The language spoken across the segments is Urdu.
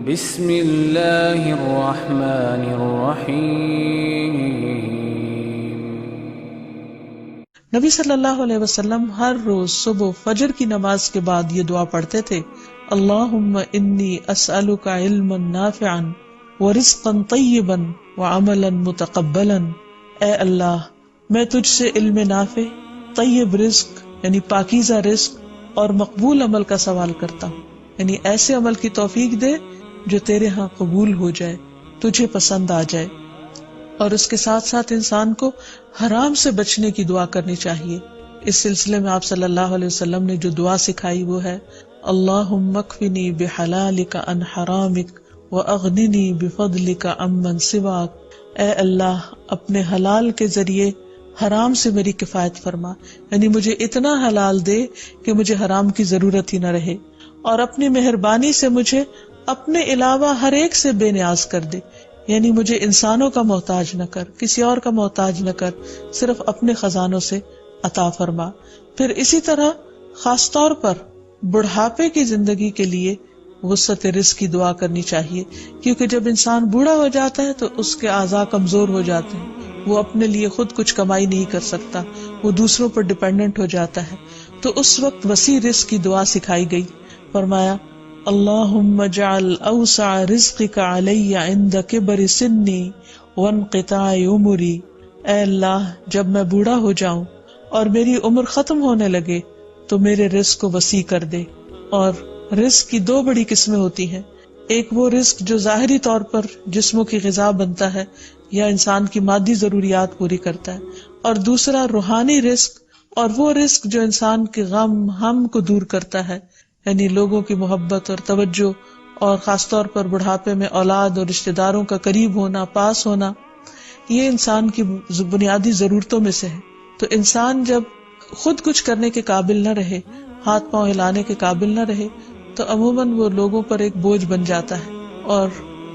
بسم اللہ الرحمن الرحیم۔ نبی صلی اللہ علیہ وسلم ہر روز صبح فجر کی نماز کے بعد یہ دعا پڑھتے تھے، اللہم انی اسألک علما نافعا ورزقا طیبا وعملا متقبلا۔ اے اللہ، میں تجھ سے علم نافع، طیب رزق یعنی پاکیزہ رزق اور مقبول عمل کا سوال کرتا ہوں، یعنی ایسے عمل کی توفیق دے جو تیرے ہاں قبول ہو جائے، تجھے پسند آ جائے۔ اور اس کے ساتھ ساتھ انسان کو حرام سے بچنے کی دعا کرنی چاہیے۔ اس سلسلے میں آپ صلی اللہ علیہ وسلم نے جو دعا سکھائی وہ ہے، اللہم اکفنی بحلالک عن حرامک واغننی بفضلک عمن سواک۔ اے اللہ، اپنے حلال کے ذریعے حرام سے میری کفایت فرما، یعنی مجھے اتنا حلال دے کہ مجھے حرام کی ضرورت ہی نہ رہے، اور اپنی مہربانی سے مجھے اپنے علاوہ ہر ایک سے بے نیاز کر دے، یعنی مجھے انسانوں کا محتاج نہ کر، کسی اور کا محتاج نہ کر، صرف اپنے خزانوں سے عطا فرما۔ پھر اسی طرح خاص طور پر بڑھاپے کی زندگی کے لیے وسعت رزق کی دعا کرنی چاہیے، کیونکہ جب انسان بوڑھا ہو جاتا ہے تو اس کے اعضاء کمزور ہو جاتے ہیں، وہ اپنے لیے خود کچھ کمائی نہیں کر سکتا، وہ دوسروں پر ڈیپینڈنٹ ہو جاتا ہے۔ تو اس وقت وسیع رزق کی دعا سکھائی گئی، فرمایا اللہم اجعل اوسع رزقک علی عند کبر سنی وانقطاع عمری۔ اے اللہ، جب میں بوڑھا ہو جاؤں اور میری عمر ختم ہونے لگے تو میرے رزق کو وسیع کر دے۔ اور رزق کی دو بڑی قسمیں ہوتی ہیں، ایک وہ رزق جو ظاہری طور پر جسموں کی غذا بنتا ہے یا انسان کی مادی ضروریات پوری کرتا ہے، اور دوسرا روحانی رزق، اور وہ رزق جو انسان کے غم ہم کو دور کرتا ہے، یعنی لوگوں کی محبت اور توجہ، اور خاص طور پر بڑھاپے میں اولاد اور رشتہ داروں کا قریب ہونا، پاس ہونا، یہ انسان کی بنیادی ضرورتوں میں سے ہے۔ تو انسان جب خود کچھ کرنے کے قابل نہ رہے، ہاتھ پاؤں ہلانے کے قابل نہ رہے، تو عموماً وہ لوگوں پر ایک بوجھ بن جاتا ہے، اور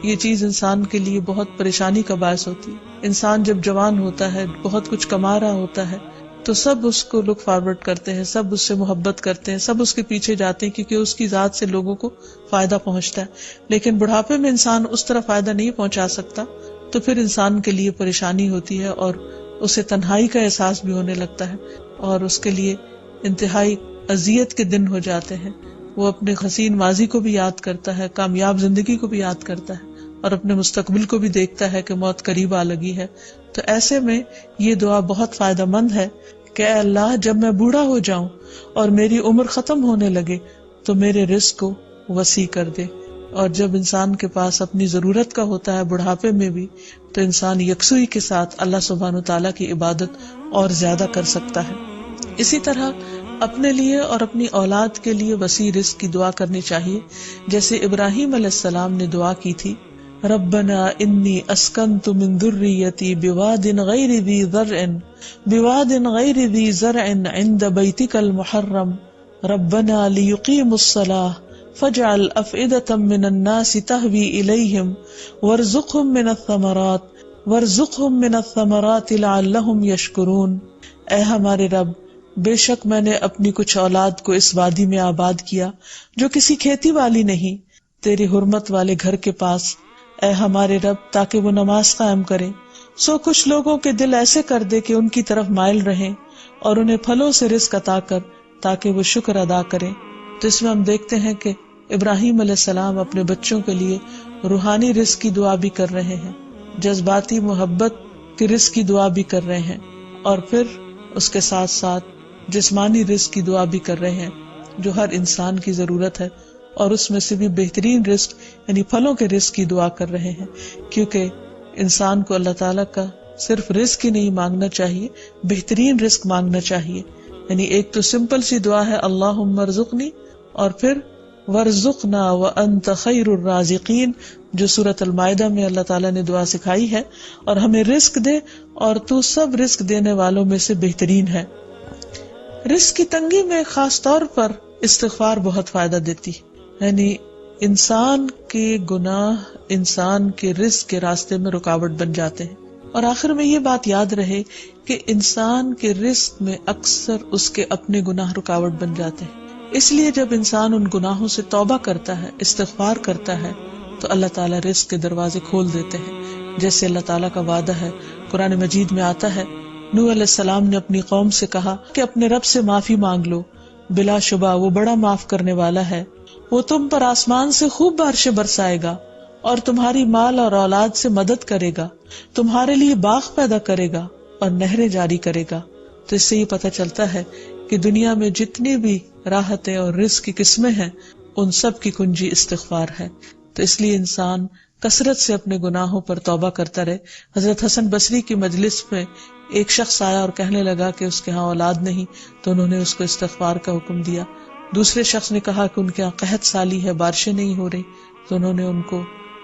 یہ چیز انسان کے لیے بہت پریشانی کا باعث ہوتی ہے۔ انسان جب جوان ہوتا ہے، بہت کچھ کما رہا ہوتا ہے، تو سب اس کو لک فارورڈ کرتے ہیں، سب اس سے محبت کرتے ہیں، سب اس کے پیچھے جاتے ہیں، کیونکہ اس کی ذات سے لوگوں کو فائدہ پہنچتا ہے۔ لیکن بڑھاپے میں انسان اس طرح فائدہ نہیں پہنچا سکتا، تو پھر انسان کے لیے پریشانی ہوتی ہے، اور اسے تنہائی کا احساس بھی ہونے لگتا ہے، اور اس کے لیے انتہائی اذیت کے دن ہو جاتے ہیں۔ وہ اپنے حسین ماضی کو بھی یاد کرتا ہے، کامیاب زندگی کو بھی یاد کرتا ہے، اور اپنے مستقبل کو بھی دیکھتا ہے کہ موت قریب آ لگی ہے۔ تو ایسے میں یہ دعا بہت فائدہ مند ہے کہ اے اللہ، جب میں بوڑھا ہو جاؤں اور میری عمر ختم ہونے لگے تو میرے رزق کو وسیع کر دے۔ اور جب انسان کے پاس اپنی ضرورت کا ہوتا ہے بڑھاپے میں بھی، تو انسان یکسوئی کے ساتھ اللہ سبحانہ وتعالیٰ کی عبادت اور زیادہ کر سکتا ہے۔ اسی طرح اپنے لیے اور اپنی اولاد کے لیے وسیع رزق کی دعا کرنی چاہیے، جیسے ابراہیم علیہ السلام نے دعا کی تھی، ربنا انی اسکنت من ذریتی بواد غیر ذی زرع عند بیتک المحرم ربنا لیقیموا الصلاة فاجعل افئدة من الناس تهوی الیہم وارزقهم من الثمرات لعلهم یشکرون۔ اے ہمارے رب، بے شک میں نے اپنی کچھ اولاد کو اس وادی میں آباد کیا جو کسی کھیتی والی نہیں، تیری حرمت والے گھر کے پاس، اے ہمارے رب، تاکہ وہ نماز قائم کریں۔ سو کچھ لوگوں کے دل ایسے کر دے کہ ان کی طرف مائل رہیں، اور انہیں پھلوں سے رزق عطا کر تاکہ وہ شکر ادا کریں۔ تو اس میں ہم دیکھتے ہیں کہ ابراہیم علیہ السلام اپنے بچوں کے لیے روحانی رزق کی دعا بھی کر رہے ہیں، جذباتی محبت کی رزق کی دعا بھی کر رہے ہیں، اور پھر اس کے ساتھ ساتھ جسمانی رزق کی دعا بھی کر رہے ہیں جو ہر انسان کی ضرورت ہے، اور اس میں سے بھی بہترین رزق یعنی پھلوں کے رزق کی دعا کر رہے ہیں، کیونکہ انسان کو اللہ تعالیٰ کا صرف رزق ہی نہیں مانگنا چاہیے، بہترین رزق مانگنا چاہیے۔ یعنی ایک تو سمپل سی دعا ہے اللہم ارزقنی، اور پھر وارزقنا وانت خیر الرازقین، جو سورۃ المائدہ میں اللہ تعالیٰ نے دعا سکھائی ہے، اور ہمیں رزق دے اور تو سب رزق دینے والوں میں سے بہترین ہے۔ رزق کی تنگی میں خاص طور پر استغفار بہت فائدہ دیتی ہے، یعنی انسان کے گناہ انسان کے رزق کے راستے میں رکاوٹ بن جاتے ہیں۔ اور آخر میں یہ بات یاد رہے کہ انسان کے رزق میں اکثر اس کے اپنے گناہ رکاوٹ بن جاتے ہیں، اس لیے جب انسان ان گناہوں سے توبہ کرتا ہے، استغفار کرتا ہے، تو اللہ تعالیٰ رزق کے دروازے کھول دیتے ہیں، جیسے اللہ تعالیٰ کا وعدہ ہے۔ قرآن مجید میں آتا ہے نوح علیہ السلام نے اپنی قوم سے کہا کہ اپنے رب سے معافی مانگ لو، بلا شبہ وہ بڑا معاف کرنے والا ہے، وہ تم پر آسمان سے خوب بارشیں برسائے گا اور تمہاری مال اور اولاد سے مدد کرے گا، تمہارے لیے باغ پیدا کرے گا اور نہریں جاری کرے گا۔ تو اس سے یہ پتہ چلتا ہے کہ دنیا میں جتنی بھی راحتیں اور رزق کی قسمیں ہیں ان سب کی کنجی استغفار ہے۔ تو اس لیے انسان کثرت سے اپنے گناہوں پر توبہ کرتا رہے۔ حضرت حسن بصری کی مجلس میں ایک شخص آیا اور کہنے لگا کہ اس کے ہاں اولاد نہیں، تو انہوں نے اس کو استغفار کا حکم دیا۔ دوسرے شخص نے کہا کہ ان کے ہاں قحط سالی ہے، بارشیں نہیں ہو رہی، تو انہوں نے ان کو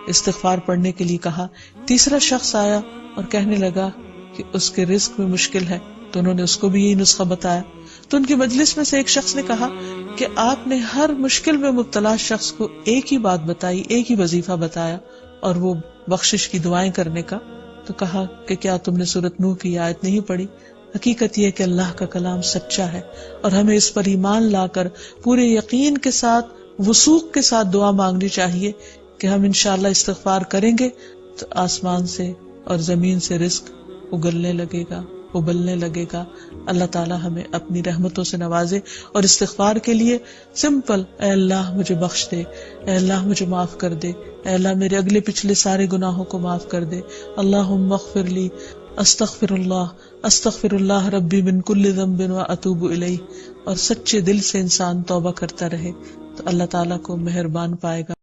استغفار پڑھنے کے لیے کہا۔ تیسرا شخص آیا اور کہنے لگا کہ اس کے رزق میں مشکل ہے، تو انہوں نے اس کو بھی یہی نسخہ بتایا۔ تو ان کی مجلس میں سے ایک شخص نے کہا کہ آپ نے ہر مشکل میں مبتلا شخص کو ایک ہی بات بتائی، ایک ہی وظیفہ بتایا، اور وہ بخشش کی دعائیں کرنے کا۔ تو کہا کہ کیا تم نے سورۃ نوح کی آیت نہیں پڑھی؟ حقیقت یہ کہ اللہ کا کلام سچا ہے اور ہمیں اس پر ایمان لا کر پورے یقین کے ساتھ، وثوق کے ساتھ دعا مانگنی چاہیے کہ ہم انشاءاللہ استغفار کریں گے تو آسمان سے اور زمین سے رزق اگلنے لگے گا، ابلنے لگے گا۔ اللہ تعالی ہمیں اپنی رحمتوں سے نوازے۔ اور استغفار کے لیے سمپل، اے اللہ مجھے بخش دے، اے اللہ مجھے معاف کر دے، اے اللہ میرے اگلے پچھلے سارے گناہوں کو معاف کر دے، اللہم اغفر لی، استغفر اللہ ربی من کل ذنب واتوب الیہ۔ اور سچے دل سے انسان توبہ کرتا رہے تو اللہ تعالیٰ کو مہربان پائے گا۔